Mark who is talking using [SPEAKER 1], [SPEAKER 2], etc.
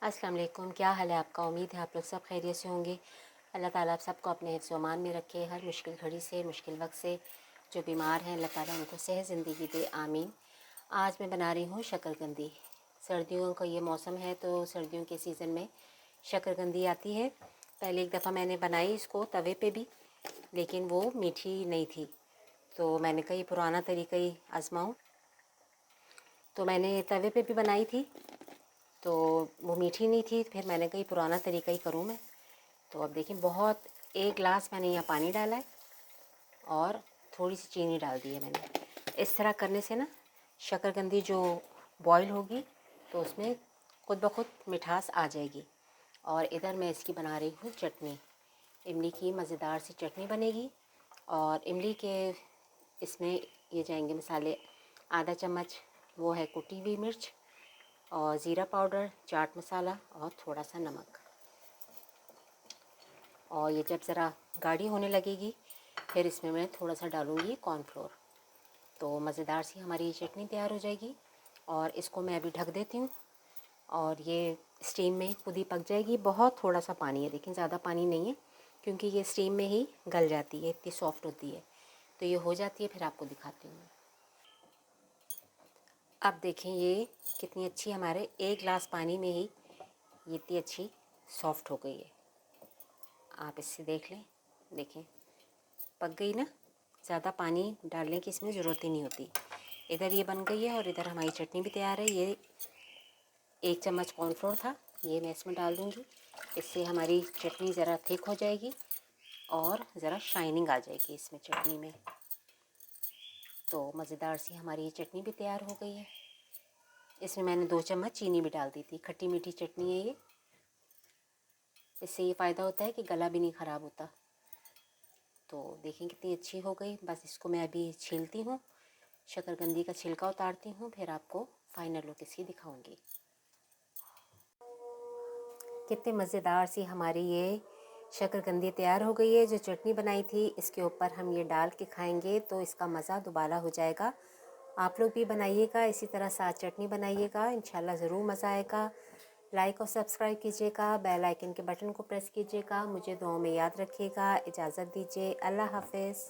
[SPEAKER 1] अस्सलाम वालेकुम। क्या हाल है आपका? उम्मीद है आप लोग सब खैरियत से होंगे। अल्लाह ताला आप सबको अपने हिफ्ज़ व अमान में रखे। हर मुश्किल घड़ी से, मुश्किल वक्त से जो बीमार हैं अल्लाह ताला उनको सेहत ज़िंदगी दे, आमीन। आज मैं बना रही हूँ शक्करकंदी। सर्दियों का ये मौसम है तो सर्दियों के सीज़न में शक्करकंदी आती है। पहले एक दफ़ा मैंने बनाई इसको तवे पे भी, लेकिन वो मीठी नहीं थी। तो मैंने कहा ये पुराना तरीका ही आज़माऊँ। तो मैंने तवे पे भी बनाई थी तो वो मीठी नहीं थी। फिर मैंने कहा पुराना तरीका ही करूँ मैं। तो अब देखिए बहुत, एक गिलास मैंने यहाँ पानी डाला है और थोड़ी सी चीनी डाल दी है मैंने। इस तरह करने से ना शक्करकंदी जो बॉईल होगी तो उसमें खुद ब खुद मिठास आ जाएगी। और इधर मैं इसकी बना रही हूँ चटनी। इमली की मज़ेदार सी चटनी बनेगी। और इमली के इसमें ये जाएंगे मसाले, आधा चम्मच वो है कुटी हुई मिर्च और ज़ीरा पाउडर, चाट मसाला और थोड़ा सा नमक। और ये जब ज़रा गाढ़ी होने लगेगी फिर इसमें मैं थोड़ा सा डालूँगी कॉर्नफ्लोर। तो मज़ेदार सी हमारी ये चटनी तैयार हो जाएगी। और इसको मैं अभी ढक देती हूँ और ये स्टीम में खुद ही पक जाएगी। बहुत थोड़ा सा पानी है, लेकिन ज़्यादा पानी नहीं है क्योंकि ये स्टीम में ही गल जाती है, इतनी सॉफ्ट होती है। तो ये हो जाती है, फिर आपको दिखाती हूँ। अब देखें ये कितनी अच्छी, हमारे एक गिलास पानी में ही ये इतनी अच्छी सॉफ्ट हो गई है। आप इससे देख लें, देखें पक गई ना। ज़्यादा पानी डालने की इसमें ज़रूरत ही नहीं होती। इधर ये बन गई है और इधर हमारी चटनी भी तैयार है। ये 1 चम्मच कॉर्नफ्लोर था, ये मैं इसमें डाल दूँगी। इससे हमारी चटनी ज़रा थिक हो जाएगी और ज़रा शाइनिंग आ जाएगी इसमें चटनी में। तो मज़ेदार सी हमारी ये चटनी भी तैयार हो गई है। इसमें मैंने 2 चम्मच चीनी भी डाल दी थी। खट्टी मीठी चटनी है ये। इससे ये फ़ायदा होता है कि गला भी नहीं ख़राब होता। तो देखें कितनी अच्छी हो गई। बस इसको मैं अभी छीलती हूँ, शक्करकंदी का छिलका उतारती हूँ, फिर आपको फ़ाइनल लुक इसकी दिखाऊंगी। कितने मज़ेदार सी हमारी ये शक्करकंदी तैयार हो गई है। जो चटनी बनाई थी इसके ऊपर हम ये डाल के खाएंगे तो इसका मज़ा दोबारा हो जाएगा। आप लोग भी बनाइएगा, इसी तरह साथ चटनी बनाइएगा, इंशाल्लाह ज़रूर मज़ा आएगा। लाइक और सब्सक्राइब कीजिएगा, बेल आइकन के बटन को प्रेस कीजिएगा। मुझे दुआओं में याद रखिएगा। इजाज़त दीजिए, अल्लाह हाफ़िज़।